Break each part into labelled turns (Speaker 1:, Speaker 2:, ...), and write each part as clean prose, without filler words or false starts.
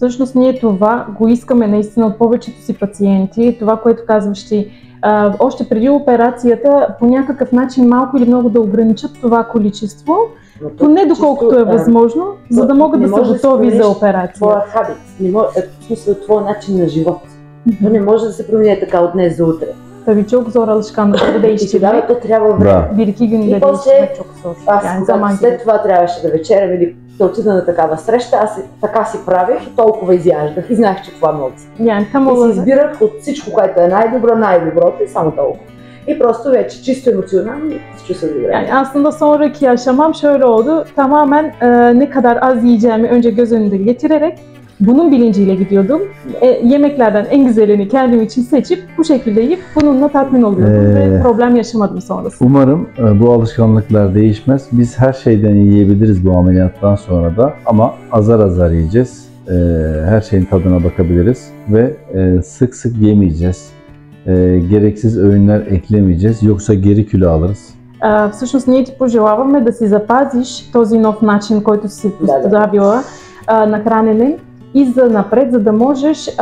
Speaker 1: Всъщност ние това го искаме наистина от повечето си пациенти. Това, което казваш ти, още преди операцията по някакъв начин малко или много да ограничат това количество, поне доколкото е възможно, за да могат да са готови за операция.
Speaker 2: Твоя хабит, в смисъл твоя начин на живот. То не може да се промени така от днес за утре.
Speaker 1: Tabii çok zor alışkanlıkları
Speaker 2: И
Speaker 1: değiştirmek.
Speaker 2: тогава то трябва време.
Speaker 1: Bir iki günde
Speaker 2: И после
Speaker 1: değiştirmek çok zor.
Speaker 2: аз след това трябваше да вечерям или да отида на такава среща, аз така си правех и толкова изяждах и знаех, че това много си.
Speaker 1: Yani tam
Speaker 2: И си
Speaker 1: olarak
Speaker 2: избирах от всичко, което е най-доброто и само толкова. И просто вече чисто емоционално се чувствах добре.
Speaker 1: yani aslında sonraki yaşamam şöyle oldu. Tamamen ne kadar az yiyeceğimi önce göz önünde getirerek bunun bilinciyle gidiyordum. Yemeklerden en güzelini kendim için seçip bu şekilde yiyip bununla tatmin oluyordum ve problem yaşamadım sonrasında.
Speaker 3: Umarım bu alışkanlıklar değişmez. Biz her şeyden yiyebiliriz bu ameliyattan sonra da ama azar azar yiyeceğiz. Her şeyin tadına bakabiliriz ve sık sık yemeyeceğiz. Gereksiz öğünler eklemeyeceğiz. Yoksa geri kilo alırız.
Speaker 1: Всъщност ние ти пожелаваме да си запазиш този нов начин, който си поставила на хранене и за напред, за да можеш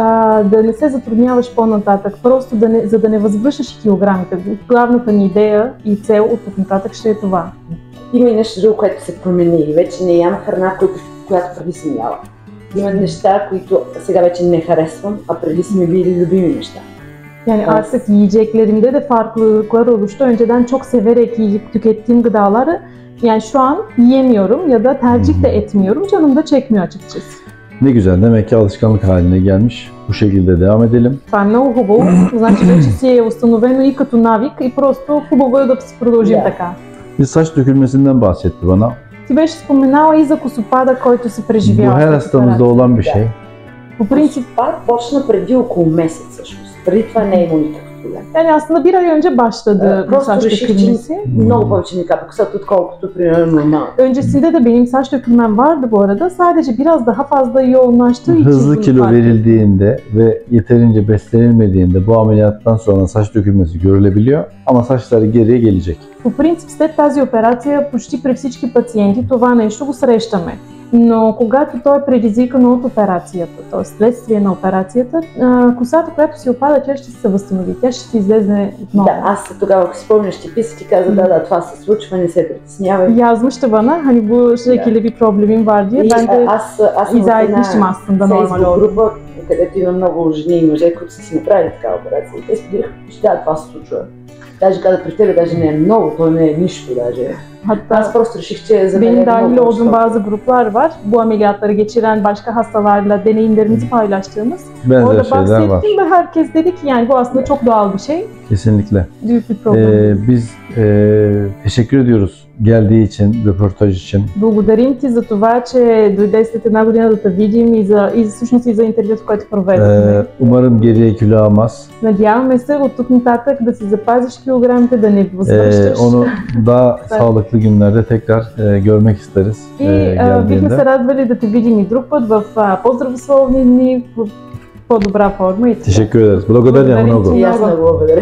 Speaker 1: да не се затрудняваш по-нататък, просто за да не възвръщаш килограмите. Главната ни идея и цел от тук нататък ще е това.
Speaker 2: Има и нещо друго, което се pромени. Вече не ям храна, която преди съм яла. Има неща, които сега вече не харесвам, а преди са ми били любими неща.
Speaker 1: Yani artık yiyeceklerimde de farklılıklar oluştu. Önceden çok severek yiyip tükettiğim gıdaları yani şu an yiyemiyorum ya da tercih de etmiyorum. Canım da çekmiyor açıkçası.
Speaker 3: Ne güzel, demek ki alışkanlık haline gelmiş. Bu şekilde devam edelim.
Speaker 1: Това е много хубаво. Значи вече си е установено и като навик и просто хубаво е да се продължим така.
Speaker 3: Bir saç dökülmesinden bahsetti bana.
Speaker 1: Ти беше споменала и за косопада, който си
Speaker 3: Bu
Speaker 1: преживяла.
Speaker 3: her hastamızda olan bir şey.
Speaker 1: По принцип,
Speaker 2: Това почна преди около месец всъщност. Преди това не е имало никакъв проблем.
Speaker 1: yani aslında bir ay önce başladı bu saç dökülmesi.
Speaker 2: Много повече ми капа косата, отколкото примерно нормално.
Speaker 1: Öncesinde de benim saç dökülmem vardı bu arada. Sadece biraz daha fazla yoğunlaştığı için.
Speaker 3: Hızlı kilo verildiğinde ve yeterince beslenilmediğinde bu ameliyattan sonra saç dökülmesi görülebiliyor ama saçları geriye gelecek.
Speaker 1: По принцип след тази операция почти при всички пациенти това нещо го срещаме. Но когато то е предизвикано от операцията, т.е. следствие на операцията, косата, която си опада, тя ще се възстанови, тя ще се излезе отново.
Speaker 2: Да, аз тогава, ако си спомняш, ти писах и каза, да, това се случва, не се притеснявай.
Speaker 1: Yazmıştı bana, hani bu şekilde bir problemim var diye. Ben de izah etmiştim aslında normal olduğunu.
Speaker 2: група, където има много жени и мъже, които са си направили такава операция. И те споделиха, че това се случва. Даже каза при тебе, даже не е много, то не е нищо даже.
Speaker 1: Hatta
Speaker 2: аз просто реших, че за мен
Speaker 1: benim
Speaker 2: е
Speaker 1: dahil
Speaker 2: много
Speaker 1: olduğum bazı gruplar var. Bu ameliyatları geçiren başka hastalarla deneyimlerimizi paylaştığımız.
Speaker 3: Benzer
Speaker 1: Orada
Speaker 3: şeyler var.
Speaker 1: bahsettim ve herkes dedi ki yani bu aslında çok doğal bir şey.
Speaker 3: Kesinlikle.
Speaker 1: Büyük bir problem.
Speaker 3: Biz teşekkür ediyoruz geldiği için, röportaj için.
Speaker 1: Благодарим ти за това, че дойде след една година да те видим и всъщност и за интервюто, което проведохме.
Speaker 3: Umarım geriye kilo almaz.
Speaker 1: Надяваме се от тук нататък да си запазиш килограмите, да не възвръщаш.
Speaker 3: Onu daha sağlıklı günlerde tekrar görmek isteriz.
Speaker 1: И бихме се радвали да те видим и друг път в по-здравословни дни, в по-добра форма.
Speaker 3: Teşekkür ederiz. Благодаря много.
Speaker 2: И аз много благодаря.